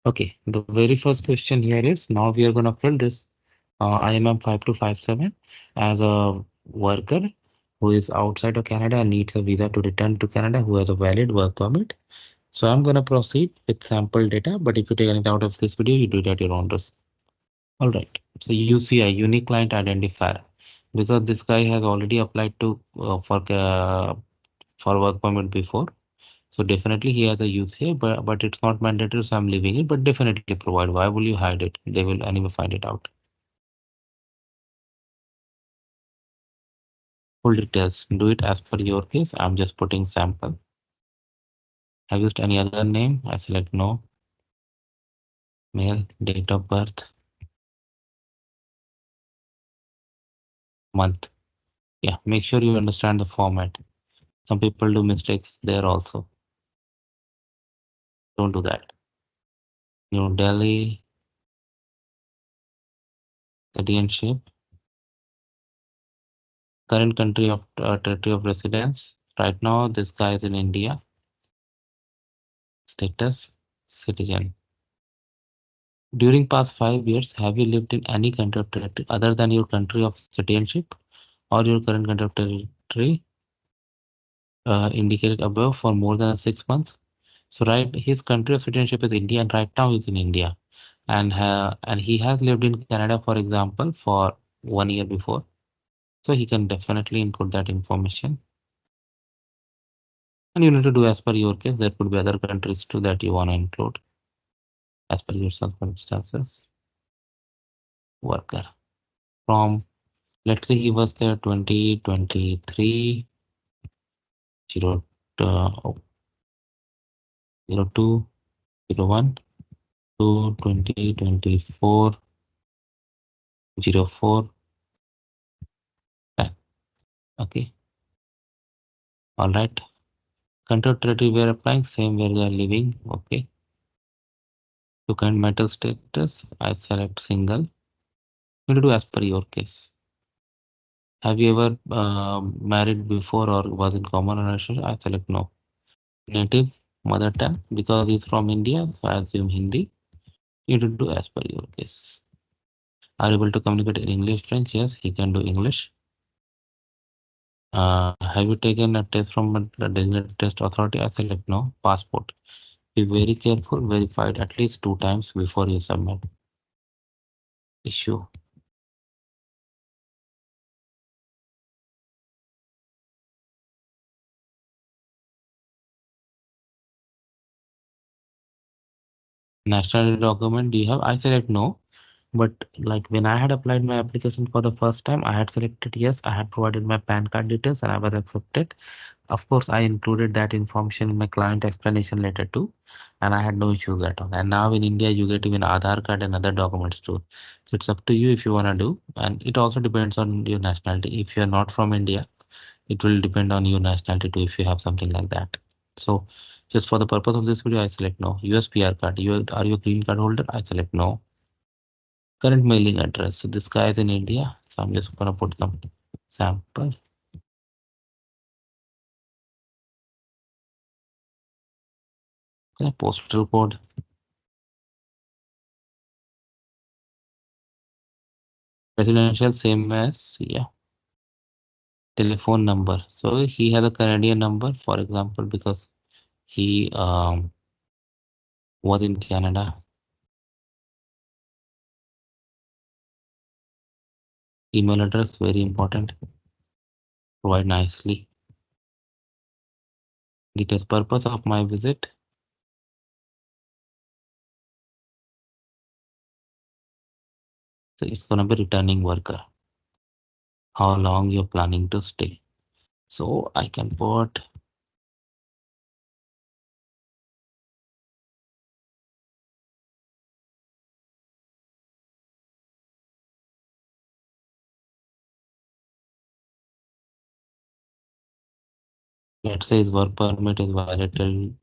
Okay, the very first question here is now we are going to fill this imm5257 as a worker who is outside of Canada and needs a visa to return to Canada, who has a valid work permit. So I'm going to proceed with sample data, but if you take anything out of this video, you do it at your own risk. All right. So UCI, unique client identifier, because this guy has already applied to for work permit before. So definitely he has a use here, but it's not mandatory, so I'm leaving it. But definitely provide. Why will you hide it? They will anyway find it out. Full details. Do it as per your case. I'm just putting sample. Have used any other name? I select no. Male, date of birth, month. Yeah, make sure you understand the format. Some people do mistakes there also. Don't do that. New Delhi, citizenship, current country of territory of residence. Right now, this guy is in India. Status, citizen. During past 5 years, have you lived in any country of territory other than your country of citizenship or your current country of territory indicated above for more than 6 months? So, right, his country of citizenship is India, and right now he's in India, and he has lived in Canada, for example, for 1 year before. So he can definitely input that information. And you need to do as per your case. There could be other countries too that you want to include as per your circumstances. Worker from, let's say he was there 2023 0 02 01 to 2024 04 10. Okay, all right. Country territory we are applying same where they are living. Okay, to current marital status I select single. You need to do as per your case. Have you ever married before or was in common relationship? I select no. Native mother tongue, because he's from India, so I assume Hindi. You need to do as per your case. Are able to communicate in English, French? Yes, he can do English. Have you taken a test from a designated test authority? I select no. Passport. Be very careful. Verified at least 2 times before you submit. Issue. Nationality document. Do you have? I select no. But like when I had applied my application for the first time, I had selected yes. I had provided my PAN card details and I was accepted. Of course, I included that information in my client explanation letter too, and I had no issues at all. And now in India, you get even Aadhaar card and other documents too. So it's up to you if you want to do. And it also depends on your nationality. If you're not from India, it will depend on your nationality too if you have something like that. So just for the purpose of this video, I select no. US PR card. Are you a green card holder? I select no. Current mailing address. So this guy is in India. So I'm just gonna put some sample. Okay, postal code. Residential same as, yeah. Telephone number. So he has a Canadian number, for example, because he was in Canada. Email address, very important. Provide nicely. Details, purpose of my visit. So it's gonna be returning worker. How long you're planning to stay. So I can put, let's say his work permit is valid till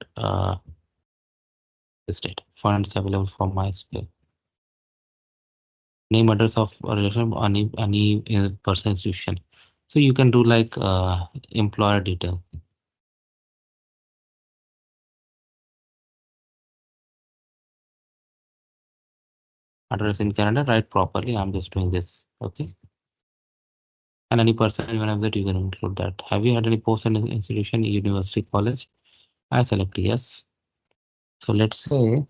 this date. Funds available for my stay. Name, address of a relation, any person, institution. So you can do like employer detail. address in Canada, write properly. I'm just doing this. Okay. And any person even have that, you can include that. Have you had any post in institution, university, college? I select yes. So let's say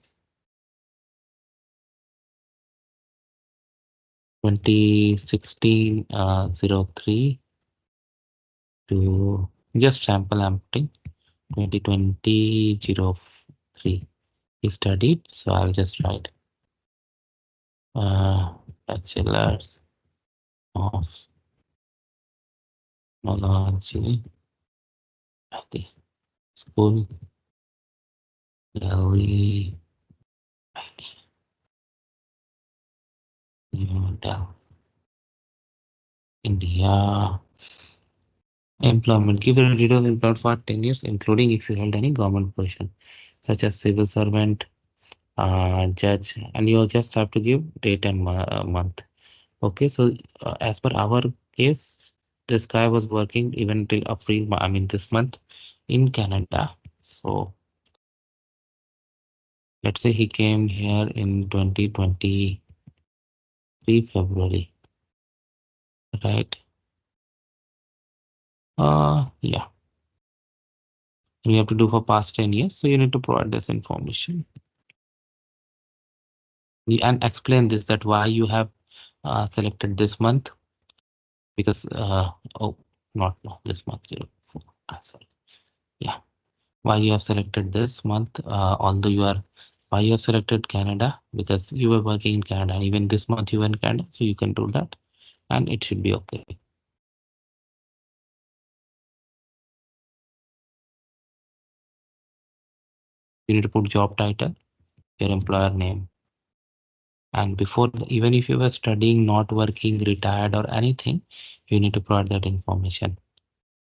2016 03 to just sample I'm putting 2020 03. He studied, so I'll just write bachelor's of technology, okay. School, Delhi, New Delhi, India. Employment. Give the details of employment for 10 years, including if you held any government position, such as civil servant, judge, and you just have to give date and month. Okay, so as per our case, this guy was working even till April, I mean this month in Canada. So let's say he came here in 2023 February, right? Yeah, we have to do for past 10 years. So you need to provide this information and explain this, that why you have selected this month, because oh, not this month, 04, sorry, yeah, why you have selected this month, although you are, why you have selected Canada, because you were working in Canada, and even this month you were in Canada, so you can do that and it should be okay. You need to put job title, your employer name, and before even if you were studying, not working, retired or anything, you need to provide that information.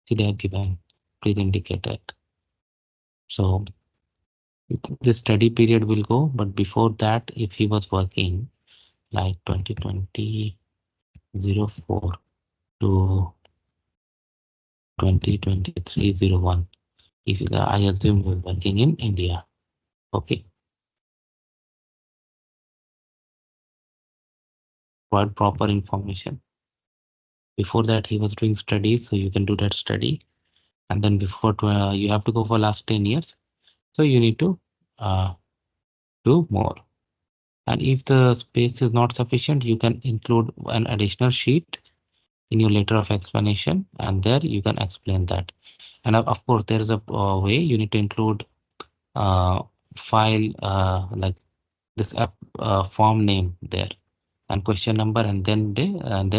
See, they have given, please indicate it. So the study period will go, but before that, if he was working like 2020 04 to 2023 01, if I assume he was working in India. Okay, provide proper information. Before that, he was doing studies, so you can do that study. And then before you have to go for last 10 years, so you need to uh, do more. And if the space is not sufficient, you can include an additional sheet in your letter of explanation, and there you can explain that. And of course, there is a way you need to include file like this app form name there and question number, and then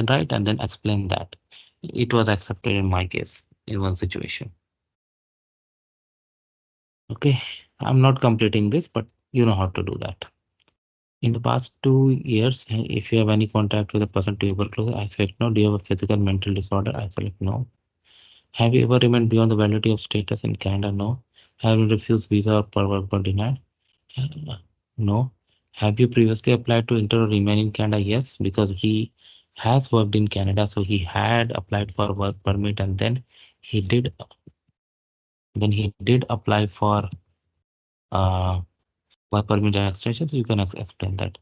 write and then explain that. It was accepted in my case in one situation. Okay, I'm not completing this, but you know how to do that. In the past 2 years, if you have any contact with a person tuberculosis, I select no. Do you have a physical mental disorder? I select no. Have you ever remained beyond the validity of status in Canada? No. Have you refused visa or per work or denied? No. Have you previously applied to enter or remain in Canada? Yes, because he has worked in Canada, so he had applied for work permit, and he did he did apply for uh, work permit extension. So you can explain that.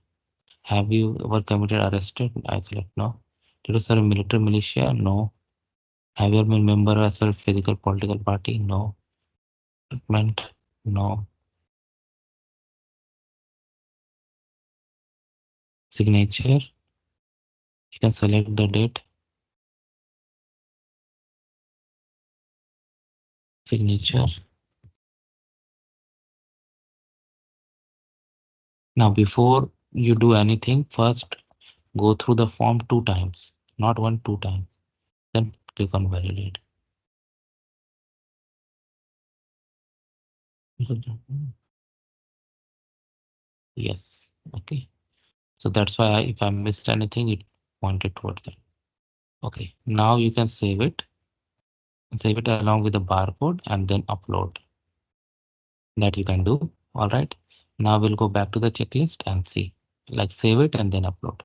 Have you ever committed arrested? I select no. Did you serve in military militia? No. Have you ever been member of a physical political party? No. Treatment? No. Signature? You can select the date. Signature. Now, before you do anything, first go through the form 2 times, not one, 2 times. Then click on validate. Yes. Okay. So that's why if I missed anything, it pointed towards that. Okay. Now you can save it. Save it along with the barcode and then upload. That you can do. All right. Now we'll go back to the checklist and see. Like save it and then upload.